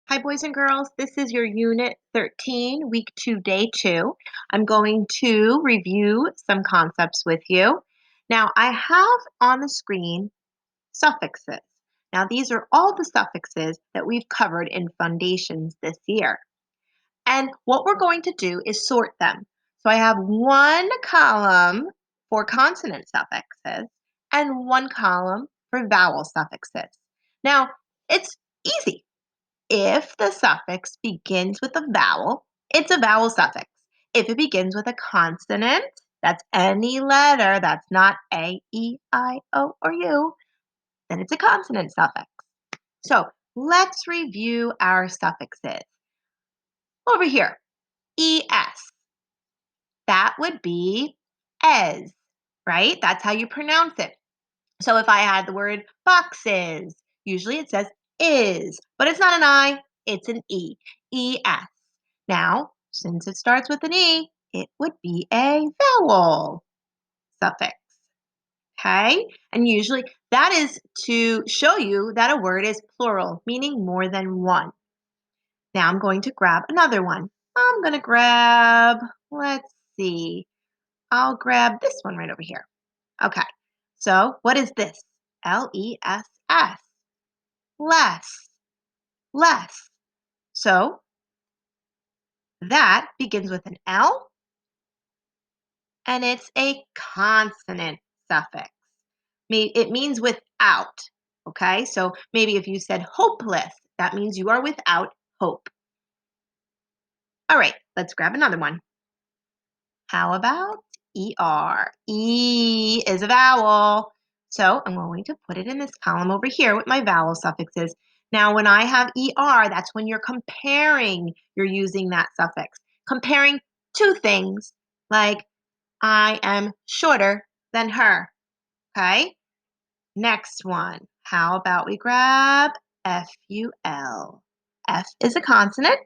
Hi, boys and girls. This is your Unit 13, Week 2, Day 2. I'm going to review some concepts with you. Now, I have on the screen suffixes. Now, these are all the suffixes that we've covered in Fundations this year. And what we're going to do is sort them. So I have one column for consonant suffixes and one column for vowel suffixes. Now, it's easy. If the suffix begins with a vowel, it's a vowel suffix. If it begins with a consonant, that's any letter that's not A, E, I, O, or U, then it's a consonant suffix. So let's review our suffixes. Over here, ES, that would be es, right? That's how you pronounce it. So if I had the word boxes, usually it says is, but it's not an I, it's an E, ES. Now, since it starts with an E, it would be a vowel suffix, okay? And usually that is to show you that a word is plural, meaning more than one. Now I'm going to grab another one. I'm going to grab, let's see, I'll grab this one right over here. Okay, so what is this? L-E-S-S, less, less. So that begins with an L, and it's a consonant suffix. It means without, okay? So maybe if you said hopeless, that means you are without hope. All right, let's grab another one. How about ER? E is a vowel. So I'm going to put it in this column over here with my vowel suffixes. Now, when I have ER, that's when you're comparing, you're using that suffix. Comparing two things, like I am shorter than her, okay? Next one, how about we grab FUL? F is a consonant,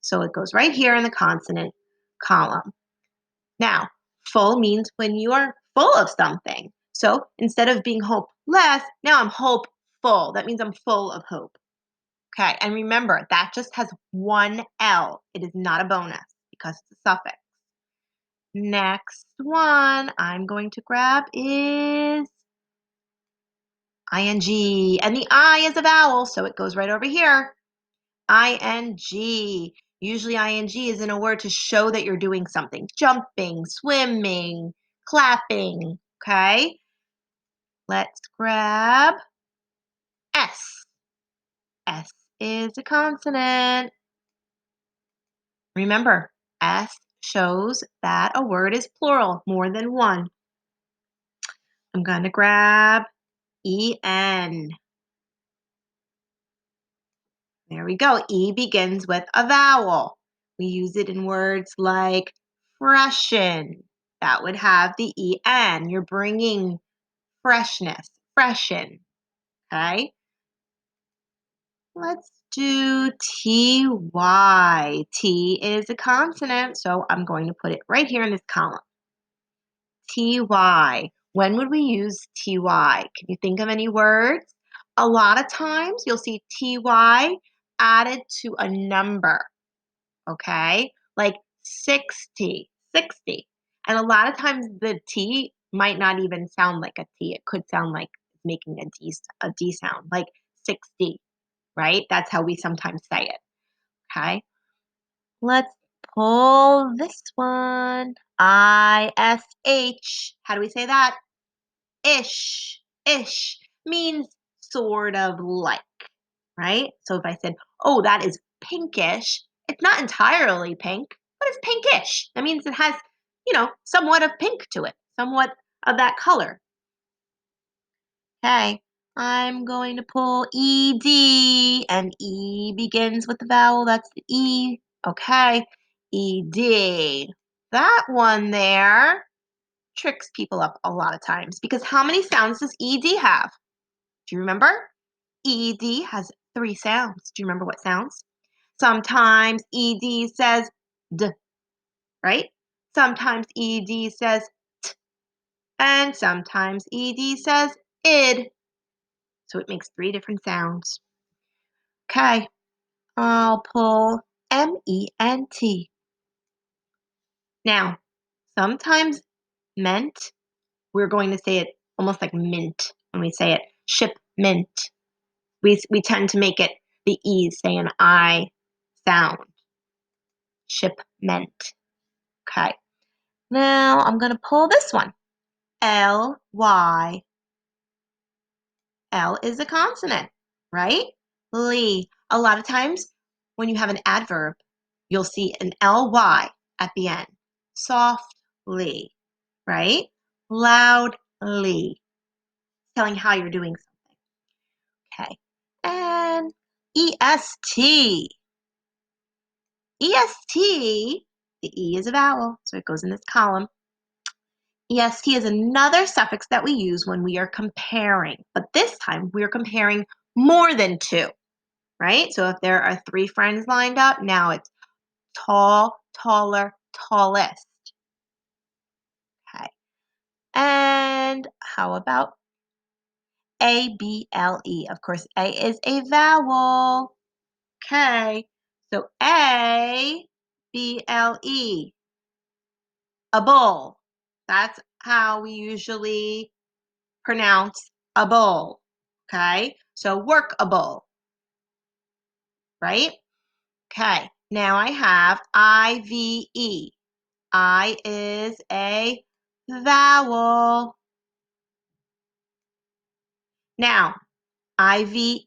so it goes right here in the consonant column. Now, full means when you are full of something. So instead of being hopeless, now I'm hopeful. That means I'm full of hope. Okay, and remember, that just has one L. It is not a bonus because it's a suffix. Next one I'm going to grab is ing. And the I is a vowel, so it goes right over here. ing. Usually ing is in a word to show that you're doing something. Jumping, swimming, clapping, okay? Let's grab S. S is a consonant. Remember, S shows that a word is plural, more than one. I'm going to grab EN. There we go. E begins with a vowel. We use it in words like freshen. That would have the EN. You're bringing freshness, freshen. Okay? Let's do TY. T is a consonant, so I'm going to put it right here in this column. TY. When would we use TY? Can you think of any words? A lot of times you'll see TY added to a number, okay? Like 60, 60. And a lot of times the T might not even sound like a T. It could sound like making a D sound, like 60, right? That's how we sometimes say it, okay? Let's pull this one. ISH. How do we say that? Ish. Ish means sort of like, right? So if I said, oh, that is pinkish, it's not entirely pink, but it's pinkish. That means it has, somewhat of pink to it, somewhat of that color. Okay, I'm going to pull ED, and E begins with the vowel, that's the E. Okay, ED. That one there tricks people up a lot of times because how many sounds does ED have? Do you remember? ED has 3 sounds. Do you remember what sounds? Sometimes ED says D, right? Sometimes ED says T, and sometimes ED says ID. So it makes 3 different sounds. Okay, I'll pull M-E-N-T. Now, sometimes ment, we're going to say it almost like mint when we say it. Shipment. We tend to make it the E, say an I sound. Shipment. Okay. Now I'm going to pull this one. L-Y. L is a consonant, right? Lee. A lot of times when you have an adverb, you'll see an ly at the end. Softly, right? Loudly, telling how you're doing something. Okay. And est. Est, the E is a vowel, so it goes in this column. EST is another suffix that we use when we are comparing, but this time we are comparing more than two, right? So if there are three friends lined up, now it's tall, taller, tallest. Okay. And how about A-B-L-E? Of course, A is a vowel. Okay. So A-B-L-E, a bull. That's how we usually pronounce a bull. Okay. So workable, right? Okay. Now I have I-V-E. I is a vowel. Now, IVE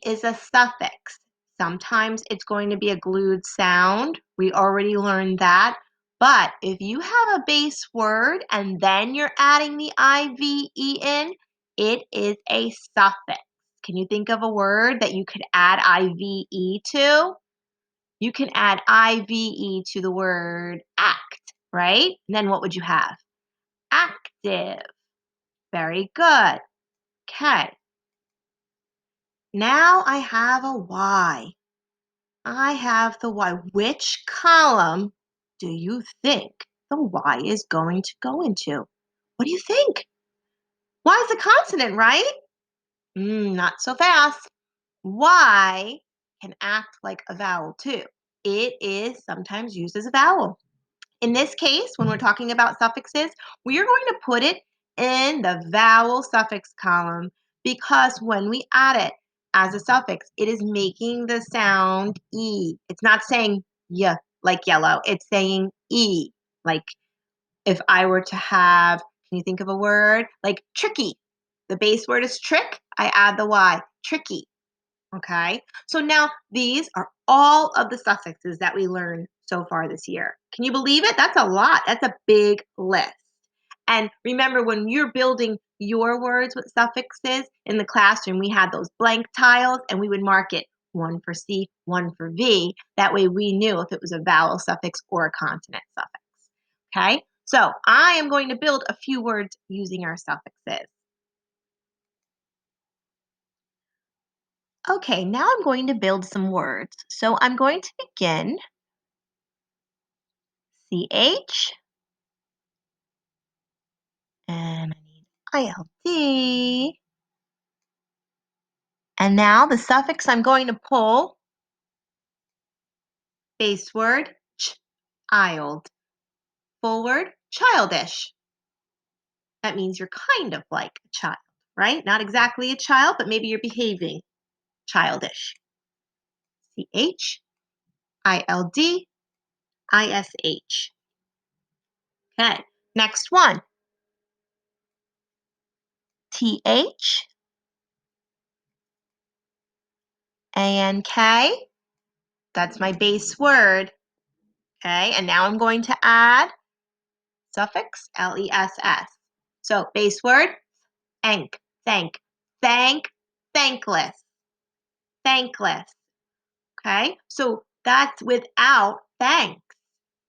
is a suffix. Sometimes it's going to be a glued sound. We already learned that. But if you have a base word and then you're adding the IVE in, it is a suffix. Can you think of a word that you could add IVE to? You can add IVE to the word act, right? And then what would you have? Active. Very good. Okay. Now I have a Y. I have the Y. Which column do you think the Y is going to go into? What do you think? Y is a consonant, right? Not so fast. Y can act like a vowel too. It is sometimes used as a vowel. In this case, when we're talking about suffixes, we are going to put it in the vowel suffix column because when we add it as a suffix, it is making the sound E. It's not saying y like yellow. It's saying E. Like if I were to have, can you think of a word? Like tricky. The base word is trick. I add the Y. Tricky. Okay, so now these are all of the suffixes that we learned so far this year. Can you believe it? That's a lot. That's a big list. And remember, when you're building your words with suffixes in the classroom, we had those blank tiles and we would mark it one for C, one for V. That way we knew if it was a vowel suffix or a consonant suffix. Okay, so I am going to build a few words using our suffixes. Okay, now I'm going to build some words. So I'm going to begin CH, and I need ILD. And now the suffix I'm going to pull, base word, child. Full word, childish. That means you're kind of like a child, right? Not exactly a child, but maybe you're behaving childish. CHILD, ISH. Okay, next one. TH, ANK. That's my base word. Okay, and now I'm going to add suffix, LESS. So base word, thank, thankless, thankless. Okay, so that's without thanks.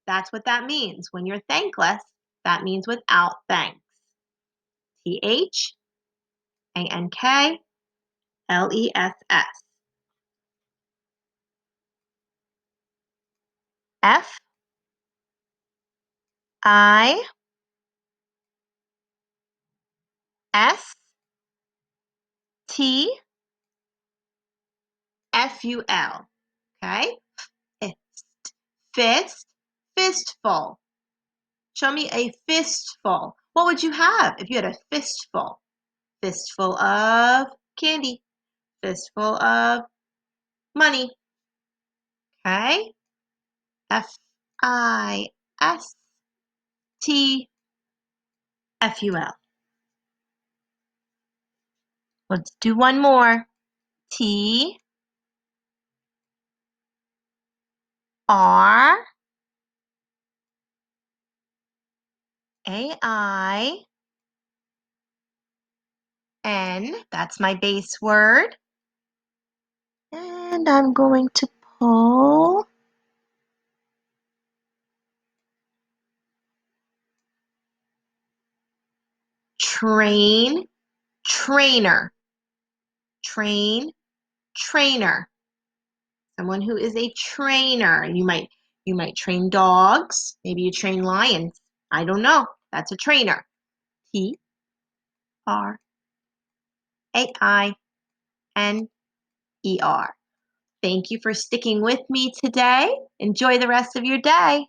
That's what that means. When you're thankless, that means without thanks. THANK, LESS. FISTFUL. Okay. Fist, fist, fistful. Show me a fistful. What would you have if you had a fistful? Fistful of candy. Fistful of money. Okay. Fistful. Let's do one more. Train. That's my base word. And I'm going to pull train, trainer. Train, trainer. Someone who is a trainer. You might train dogs. Maybe you train lions. I don't know. That's a trainer. Trainer. Thank you for sticking with me today. Enjoy the rest of your day.